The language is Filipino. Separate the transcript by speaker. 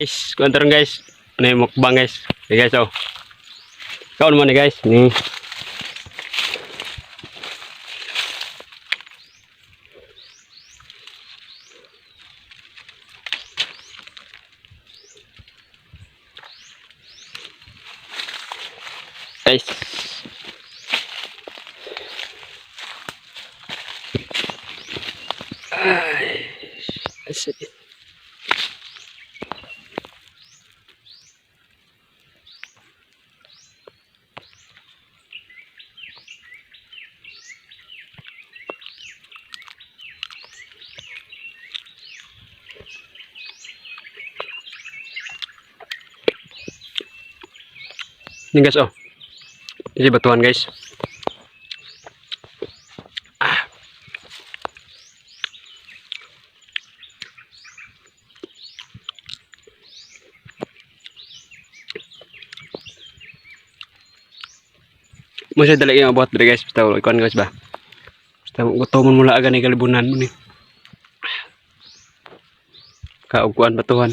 Speaker 1: Guys, kuantaran guys. Ano yung mukbang guys? Okay guys, oh. Kaon mo ni guys. Ni. Guys. Ay. Asik. Ini guys, oh. Ini batuan guys. Ah. Masih ada lagi yang buat dari guys, tahu ikan guys bah. Tahu gutomon mula agak nih kalibunan mo ni. Kaukuan batuan.